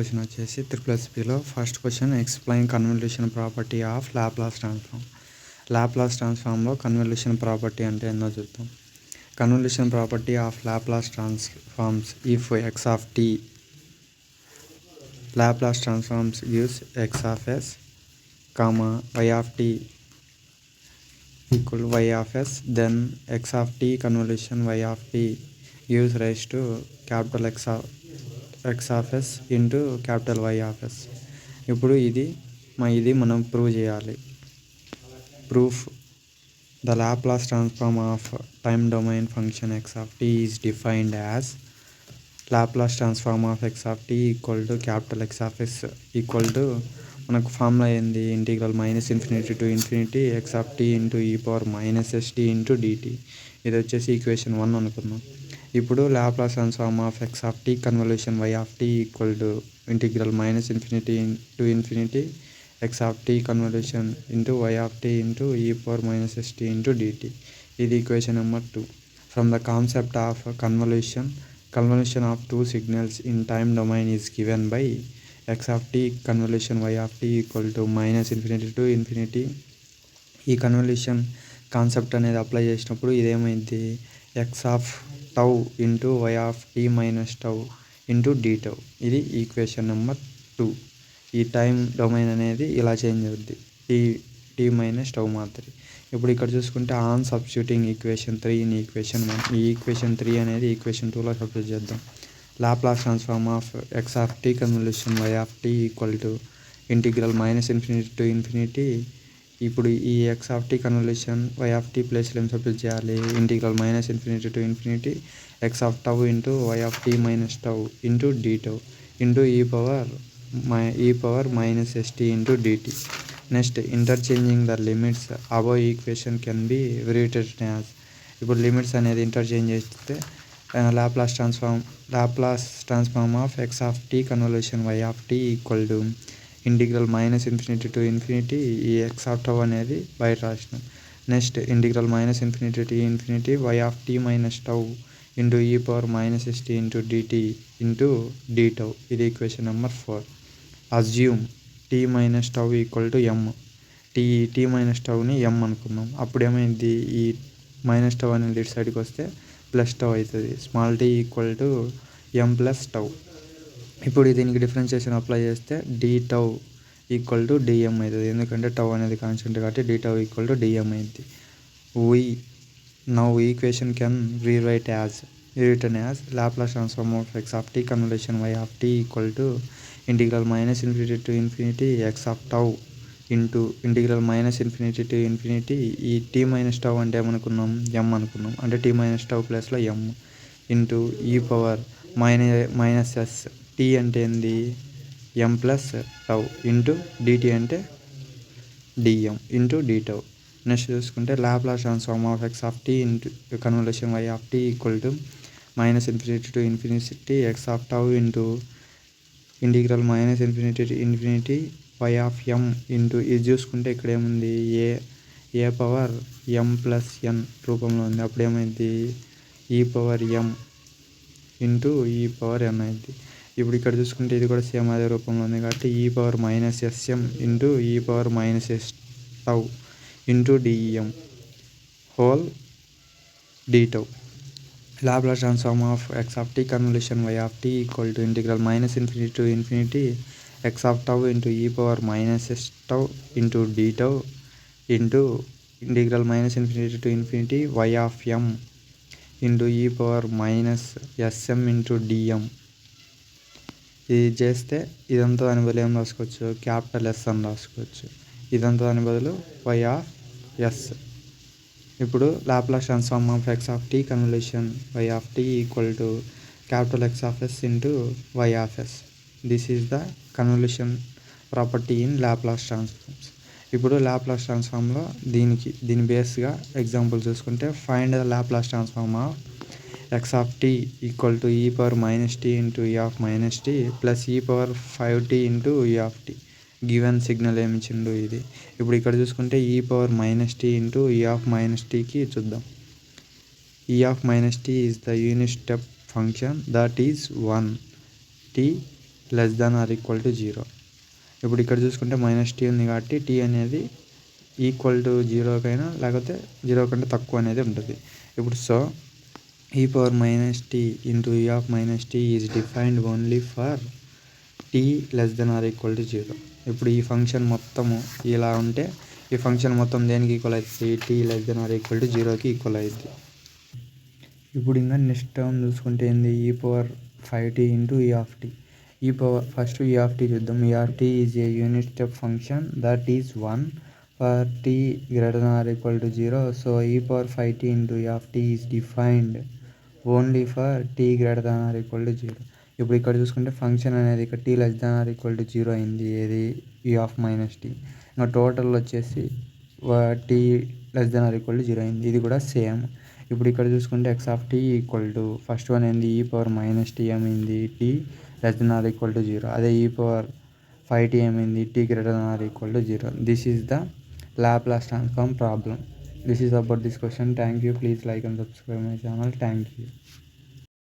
Question వచ్చేసి 3+Bలో first question explain convolution property of Laplace transform. Laplace ట్రాన్స్ఫార్మ్లో convolution property అంటే ఏందో చూద్దాం. Convolution property of Laplace transforms if x of t Laplace transforms gives x of s comma y of t equal y of s, then x of t convolution y of t gives rise to capital X of s into capital Y of s. ఇప్పుడు ఇది మనం prove చేయాలి. Proof the Laplace transform of time domain function x of t is defined as Laplace transform of x of t equal to capital X of s equal to మనకు formula ఏంది, integral -∞ to ∞ x of t into e power -st into dt. ఇది వచ్చేసి equation 1 అనుకుందాం. ఇప్పుడు Laplace transform of x of t convolution y of t equal to integral -∞ to ∞ x of t convolution into y of t into e power -st into dt. ఇది equation number 2. From the concept of convolution of two signals in time domain is given by x of t convolution y of t equal to -∞ to ∞. ఈ convolution concept అనేది apply చేసినప్పుడు ఇదేమైంది, x of tau into y of t minus tau into d tau. ఇది equation number 2. ఈ time domain అనేది ఇలా change అవుద్ది, t minus tau మాత్రమే. ఇప్పుడు ఇక్కడ చూసుకుంటే on substituting equation 3 in equation 1, ఈ ఈక్వేషన్ 3 అనేది ఈక్వేషన్ 2లో సబ్స్టిట్యూట్ చేద్దాం. Laplace transform of x of t convolution y of t equal to integral -∞ to ∞. ఇప్పుడు ఈ x of t convolution y of t ప్లేస్లో ఏం సబ్స్టిట్యూట్ చేయాలి, integral -∞ to ∞ x of tau into y of t minus tau into d tau into e power -st into dt. Next interchanging the limits above equation can be written as. ఇప్పుడు limits అనేది interchange చేస్తే Laplace transform of x of t convolution y of t equal to integral -∞ to ∞, ఈ x of tau అనేది బయట రాసినాం. Next integral -∞ to ∞ y of t minus tau into e power -st into dt into d tau. ఇది equation number 4. Assume t minus tau equal to m. t minus టౌని m అనుకుందాం. అప్పుడు ఏమైంది, ఈ minus tau అనేది ఇటు సైడ్కి వస్తే plus tau అవుతుంది. Small t equal to m plus tau. ఇప్పుడు దీనికి డిఫరెన్షియేషన్ అప్లై చేస్తే d tau equal to dm అవుతుంది, ఎందుకంటే టౌ అనేది కాన్స్టెంట్ కాబట్టి d tau equal to dm అయింది. Now equation can return as Laplace transform of x of t convolution y of t equal to integral -∞ to ∞ x of tau into integral -∞ to ∞, ఈ t minus tau అంటే ఏమనుకున్నాం, m అనుకున్నాం, అంటే t minus tau ప్లస్లో m into e power -s. t అంటే ఏంది, m plus tau into dt అంటే dm ఇంటూ d టౌ. నెక్స్ట్ చూసుకుంటే Laplace transform of x of t into convolution y of t equal to -∞ to ∞ x of tau into integral -∞ to ∞ y of m into ఇది చూసుకుంటే ఇక్కడ ఏముంది, e power m plus n రూపంలో ఉంది. అప్పుడు ఏమైంది, e power m into e power n అయింది. ఇప్పుడు ఇక్కడ చూసుకుంటే ఇది కూడా సేమ్ అదే రూపంలో ఉంది కాబట్టి e power -sm into e power -s tau into dm whole d tau. Laplace transform of x of t convolution y of t equal to integral -∞ to ∞ x of tau into e power -s tau into d tau into integral -∞ to ∞ y of m into e power -sm into dm. ఇది చేస్తే ఇదంతా దాని బదులు ఏం రాసుకోవచ్చు, capital S అని రాసుకోవచ్చు. ఇదంతా దాని బదులు y of s. ఇప్పుడు Laplace transform of x of t convolution y of t equal to capital X of s into y of s. This is the convolution property in Laplace transforms. ఇప్పుడు Laplace ట్రాన్స్ఫార్మ్లో దీని బేస్గా example చూసుకుంటే find the Laplace transform of x of t equal to e power -t into e of -t plus e power 5t into e of t. Given signal ఏమి ఇచ్చిండు ఇది. ఇప్పుడు ఇక్కడ చూసుకుంటే e power -t into e of -tకి చూద్దాం. e of -t is the unit step function that is 1 t less than or equal to 0. ఇప్పుడు ఇక్కడ చూసుకుంటే -t ఉంది కాబట్టి t అనేది ఈక్వల్ టు 0కైనా లేకపోతే 0 కంటే తక్కువ అనేది ఉంటుంది. ఇప్పుడు so e power -t into e of -t is defined only for t less than or equal to 0. ఇప్పుడు ఈ ఫంక్షన్ మొత్తము ఇలా ఉంటే ఈ ఫంక్షన్ మొత్తం దేనికి ఈక్వల్ అవుతుంది? t less than or equal to 0కి ఈక్వల్ అవుతుంది. ఇప్పుడు ఇంకా నెక్స్ట్ టర్మ్ చూసుకుంటే ఏంది? e power 5t into e of t. First e of t చూద్దాం. e of t is a unit step function that is 1 for t greater than or equal to 0. So e power 5t into e of t is defined only for t greater than or equal to 0. ఇప్పుడు ఇక్కడ చూసుకుంటే function అనేది ఇక్కడ t less than or equal to 0 అయింది. ఏది? e of -t. ఇంకా total వచ్చేసి t less than or equal to 0 అయింది. ఇది కూడా సేమ్. ఇప్పుడు ఇక్కడ చూసుకుంటే x of t equal to first one ఏంది? e power -t ఏమైంది? t less than or equal to 0. అదే e power 5t ఏమైంది? t greater than or equal to 0. This is the Laplace transform problem. This is about this question. Thank you. Please like and subscribe my channel. Thank you.